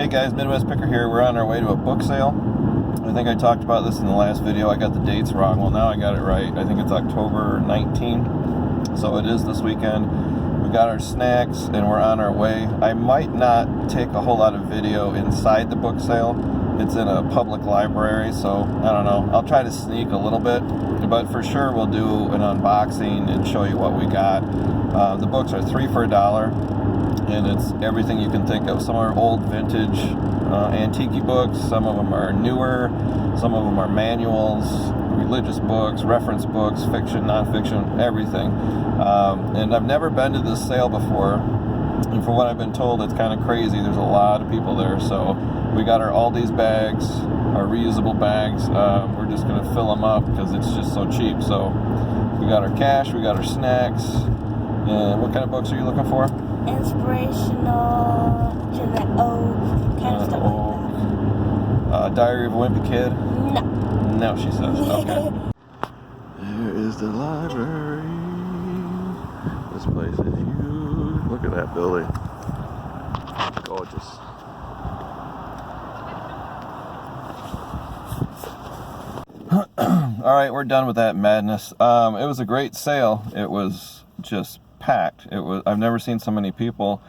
Alright guys, Midwest Picker here. We're on our way to a book sale. I think I talked about this in the last video. I got the dates wrong. Well, now I got it right. I think it's October 19th. So it is this weekend. We got our snacks and we're on our way. I might not take a whole lot of video inside the book sale. It's in a public library, so I don't know. I'll try to sneak a little bit, but for sure we'll do an unboxing and show you what we got. The books are 3 for $1. And it's everything you can think of. Some are old vintage antique books, some of them are newer, some of them are manuals, religious books, reference books, fiction, nonfiction, everything. And I've never been to this sale before, and from what I've been told, it's kind of crazy. There's a lot of people there, so we got all these bags, our reusable bags. We're just going to fill them up because it's just so cheap. So we got our cash, we got our snacks, and what kind of books are you looking for? Inspirational, Jeanette O, kind of stuff like that. Diary of a Wimpy Kid? No. No, she says. Okay. There is the library. This place is huge. Look at that building. Gorgeous. Alright, we're done with that madness. It was a great sale. It was just packed. I've never seen so many people.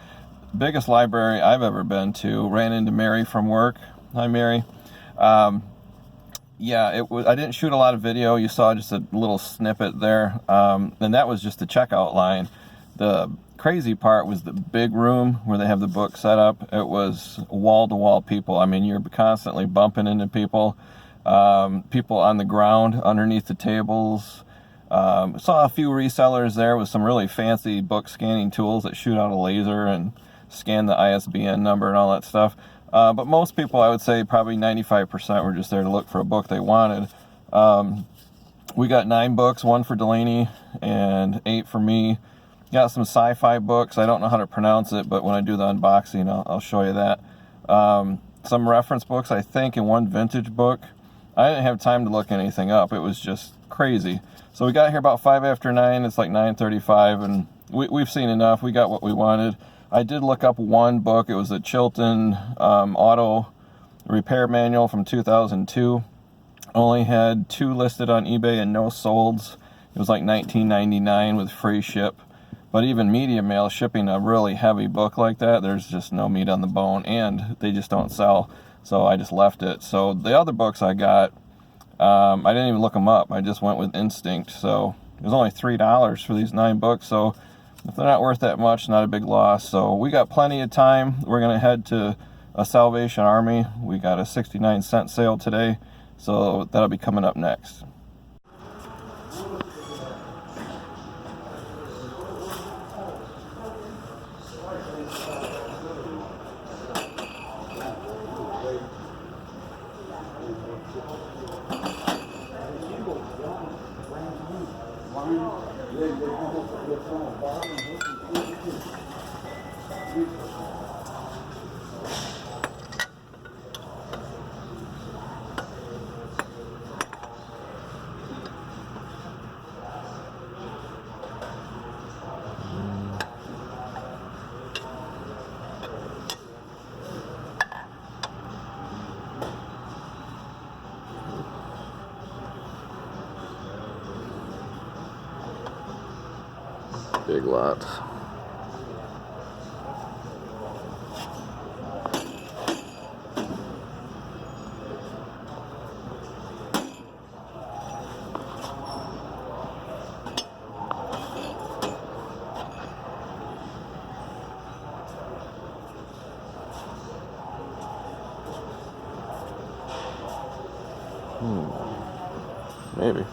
Biggest library I've ever been to. Ran into Mary from work. Hi, Mary. Yeah, I didn't shoot a lot of video. You saw just a little snippet there, and that was just the checkout line. The crazy part was the big room where they have the book set up. It was wall-to-wall people. I mean, you're constantly bumping into people. People on the ground underneath the tables. Saw a few resellers there with some really fancy book scanning tools that shoot out a laser and scan the ISBN number and all that stuff. But most people, I would say probably 95% were just there to look for a book they wanted. We got 9 books, 1 for Delaney and 8 for me. Got some sci-fi books. I don't know how to pronounce it, but when I do the unboxing, I'll show you that. Some reference books, I think, and 1 vintage book. I didn't have time to look anything up. It was just crazy. So we got here about 5 after 9. It's like 9:35, and we've seen enough. We got what we wanted. I did look up 1 book. It was a Chilton auto repair manual from 2002. Only had 2 listed on eBay and no solds. It was like $19.99 with free ship. But even media mail shipping a really heavy book like that, there's just no meat on the bone, and they just don't sell. So I just left it. So the other books I got, I didn't even look them up. I just went with instinct. So it was only $3 for these 9 books. So if they're not worth that much, not a big loss. So we got plenty of time. We're going to head to a Salvation Army. We got a 69-cent sale today. So that'll be coming up next. Big lot. Maybe.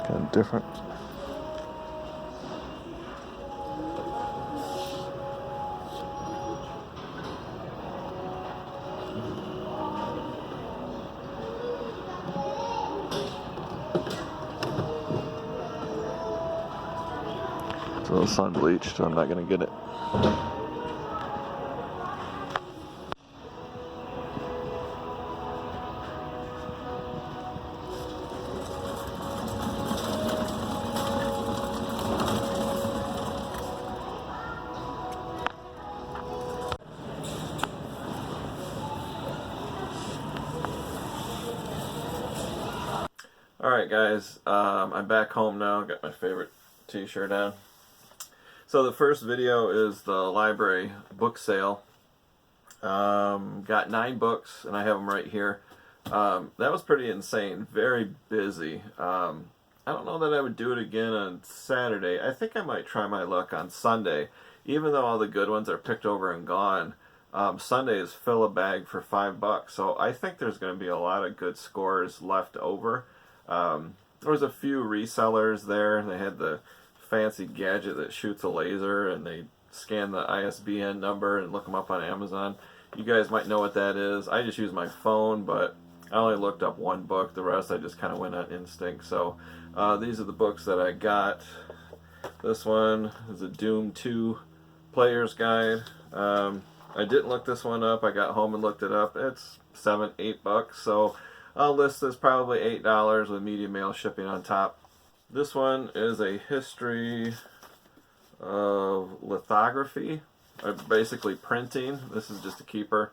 Kind of different. It's a little sun bleached, so I'm not going to get it. Alright guys, I'm back home now, got my favorite t-shirt on. So the first video is the library book sale. Got 9 books and I have them right here. That was pretty insane, very busy. I don't know that I would do it again on Saturday. I think I might try my luck on Sunday. Even though all the good ones are picked over and gone, Sunday is fill a bag for $5. So I think there's going to be a lot of good scores left over. There was a few resellers there. They had the fancy gadget that shoots a laser and they scan the ISBN number and look them up on Amazon. You guys might know what that is. I just use my phone, but I only looked up one book. The rest I just kind of went on instinct. So these are the books that I got. This one is a Doom 2 Player's Guide. I didn't look this one up. I got home and looked it up. It's $7-8. So I'll list this probably $8 with medium mail shipping on top. This one is a history of lithography, basically printing. This is just a keeper.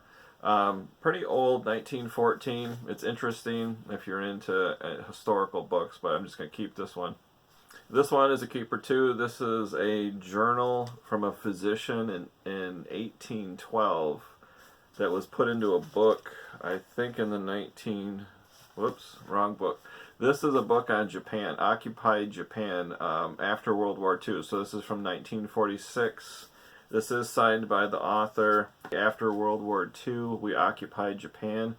Pretty old, 1914. It's interesting if you're into historical books, but I'm just going to keep this one. This one is a keeper too. This is a journal from a physician in 1812 that was put into a book, I think in the whoops, wrong book. This is a book on Japan, occupied Japan after World War II. So this is from 1946. This is signed by the author. After World War II, we occupied Japan.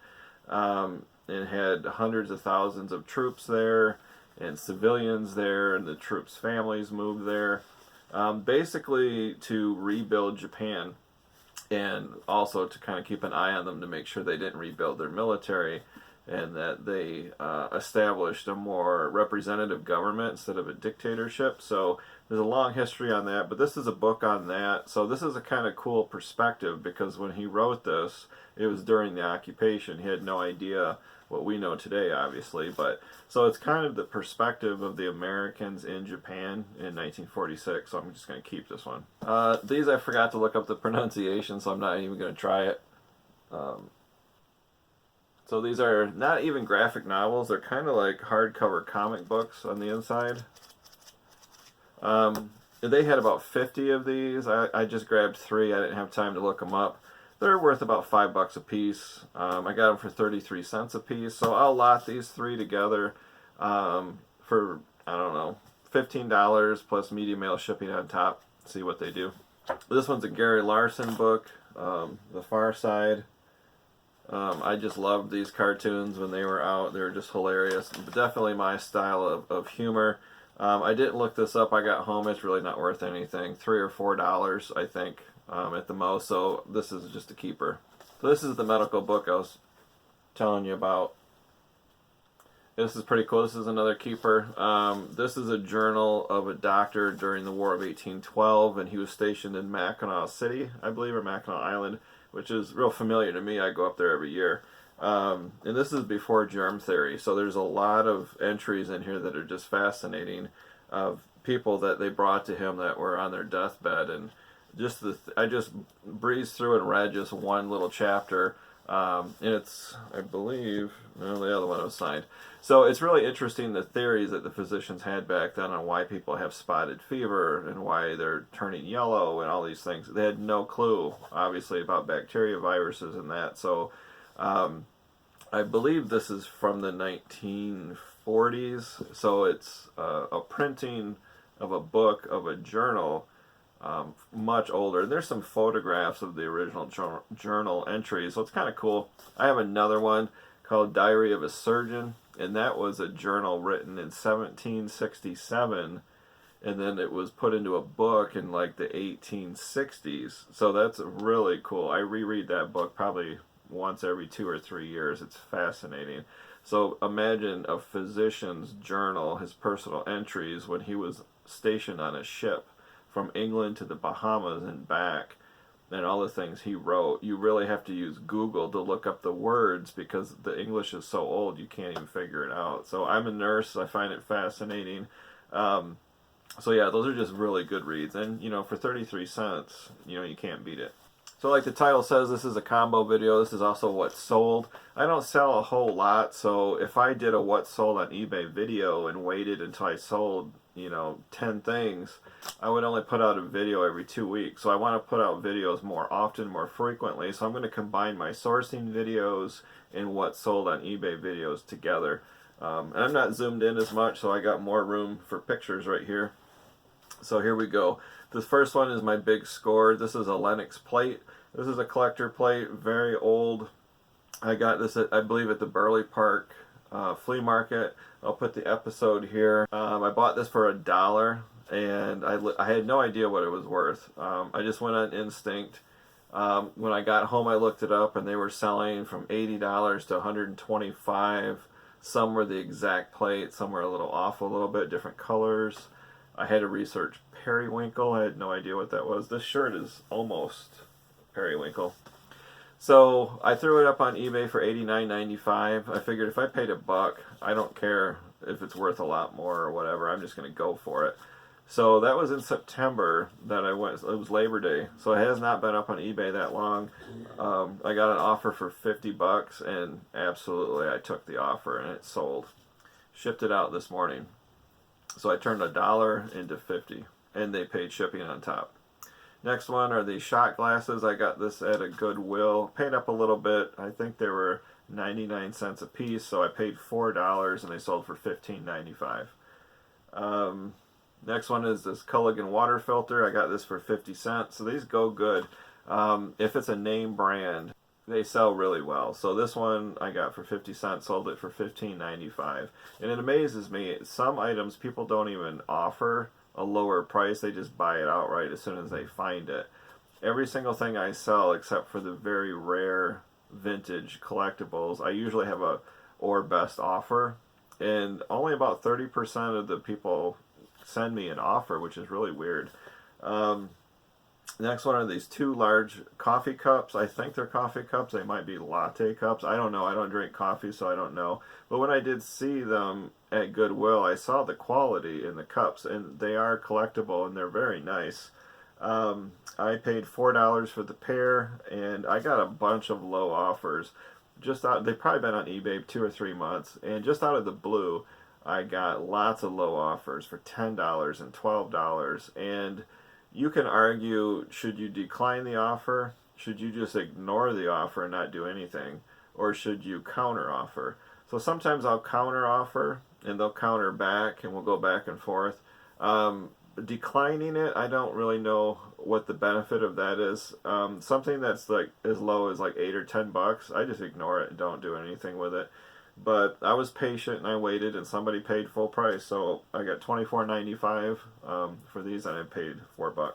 It had hundreds of thousands of troops there and civilians there, and the troops' families moved there. Basically to rebuild Japan and also to kind of keep an eye on them to make sure they didn't rebuild their military and that they established a more representative government instead of a dictatorship. So there's a long history on that, but this is a book on that. So this is a kind of cool perspective because when he wrote this, it was during the occupation. He had no idea what we know today, obviously, but so it's kind of the perspective of the Americans in Japan in 1946. So I'm just going to keep this one. These I forgot to look up the pronunciation, so I'm not even going to try it. So these are not even graphic novels. They're kind of like hardcover comic books on the inside. They had about 50 of these. I just grabbed 3. I didn't have time to look them up. They're worth about $5 a piece. I got them for 33 cents a piece. So I'll lot these 3 together for, I don't know, $15 plus medium mail shipping on top. See what they do. This one's a Gary Larson book, The Far Side. I just loved these cartoons when they were out. They were just hilarious. Definitely my style of humor. I didn't look this up. I got home. It's really not worth anything. $3 or $4, I think, at the most. So this is just a keeper. So this is the medical book I was telling you about. This is pretty cool. This is another keeper. This is a journal of a doctor during the War of 1812, and he was stationed in Mackinac City, I believe, or Mackinac Island, which is real familiar to me. I go up there every year. And this is before germ theory, so there's a lot of entries in here that are just fascinating of people that they brought to him that were on their deathbed, and just I just breezed through and read just one little chapter. And it's, I believe, no, the other one was signed. So it's really interesting the theories that the physicians had back then on why people have spotted fever and why they're turning yellow and all these things. They had no clue, obviously, about bacteria, viruses, and that. So I believe this is from the 1940s. So it's a printing of a book, of a journal, much older. And there's some photographs of the original journal entries, so it's kind of cool. I have another one called Diary of a Surgeon, and that was a journal written in 1767, and then it was put into a book in like the 1860s. So that's really cool. I reread that book probably once every 2 or 3 years. It's fascinating. So imagine a physician's journal, his personal entries when he was stationed on a ship from England to the Bahamas and back, and all the things he wrote. You really have to use Google to look up the words because the English is so old you can't even figure it out. So I'm a nurse. I find it fascinating. So yeah, those are just really good reads. And, you know, for 33 cents, you know, you can't beat it. So like the title says, this is a combo video. This is also what's sold. I don't sell a whole lot, so if I did a what's sold on eBay video and waited until I sold, you know, 10 things, I would only put out a video every 2 weeks. So I want to put out videos more often, more frequently. So I'm going to combine my sourcing videos and what's sold on eBay videos together. And I'm not zoomed in as much, so I got more room for pictures right here. So here we go. The first one is my big score. This is a Lenox plate. This is a collector plate, very old. I got this, I believe, at the Burley Park flea market. I'll put the episode here. I bought this for $1, and I had no idea what it was worth. I just went on instinct. When I got home, I looked it up, and they were selling from $80 to $125. Some were the exact plate, some were a little off a little bit, different colors. I had to research periwinkle. I had no idea what that was. This shirt is almost periwinkle. So I threw it up on eBay for $89.95. I figured if I paid $1, I don't care if it's worth a lot more or whatever. I'm just going to go for it. So that was in September that I went. It was Labor Day. So it has not been up on eBay that long. I got an offer for $50, and absolutely I took the offer, and it sold. Shipped it out this morning. So I turned $1 into $50, and they paid shipping on top. Next one are the shot glasses. I got this at a Goodwill. Paid up a little bit. I think they were 99 cents a piece, so I paid $4, and they sold for $15.95. Next one is this Culligan water filter. I got this for 50 cents. So these go good. If it's a name brand, they sell really well. So this one I got for 50 cents, sold it for $15.95. And it amazes me, some items people don't even offer a lower price. They just buy it outright as soon as they find it. Every single thing I sell, except for the very rare vintage collectibles, I usually have a or best offer. And only about 30% of the people send me an offer, which is really weird. Next one are these 2 large coffee cups. I think they're coffee cups. They might be latte cups. I don't know. I don't drink coffee, so I don't know. But when I did see them at Goodwill, I saw the quality in the cups, and they are collectible, and they're very nice. I paid $4 for the pair, and I got a bunch of low offers. They've probably been on eBay 2 or 3 months, and just out of the blue, I got lots of low offers for $10 and $12, and you can argue, should you decline the offer? Should you just ignore the offer and not do anything? Or should you counter offer? So sometimes I'll counter offer and they'll counter back and we'll go back and forth. Declining it, I don't really know what the benefit of that is. Something that's like as low as like $8 or $10, I just ignore it and don't do anything with it. But I was patient and I waited, and somebody paid full price, so I got $24.95 for these, and I paid $4.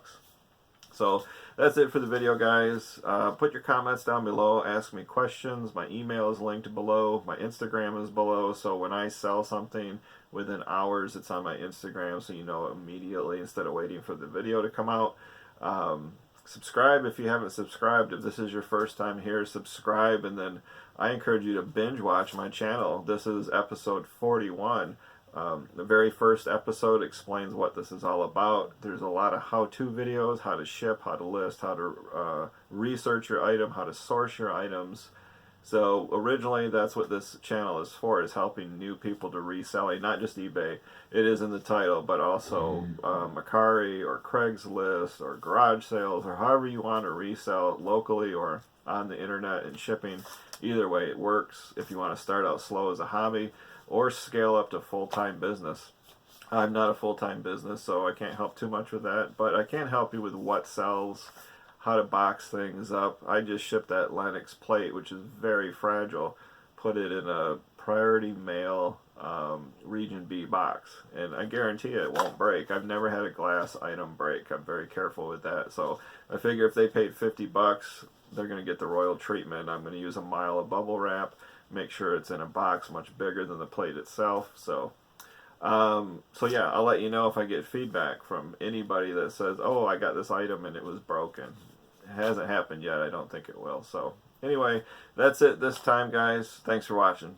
So that's it for the video, guys. Put your comments down below. Ask me questions. My email is linked below. My Instagram is below. So when I sell something within hours, it's on my Instagram, so you know immediately instead of waiting for the video to come out. Subscribe if you haven't subscribed. If this is your first time here, subscribe, and then I encourage you to binge watch my channel. This is episode 41. The very first episode explains what this is all about. There's a lot of how-to videos, how to ship, how to list, how to research your item, how to source your items. So originally that's what this channel is for, is helping new people to reselling, not just eBay. It is in the title, but also Mercari or Craigslist or garage sales, or however you want to resell locally or on the internet and shipping. Either way it works if you want to start out slow as a hobby or scale up to full-time business. I'm not a full-time business, so I can't help too much with that, but I can help you with what sells, how to box things up. I just shipped that Lenox plate, which is very fragile, put it in a priority mail region B box, and I guarantee it won't break. I've never had a glass item break. I'm very careful with that, so I figure if they paid $50, they're going to get the royal treatment. I'm going to use a mile of bubble wrap, make sure it's in a box much bigger than the plate itself. So So yeah, I'll let you know if I get feedback from anybody that says, oh, I got this item and it was broken. It hasn't happened yet. I don't think it will. So anyway, that's it this time, guys. Thanks for watching.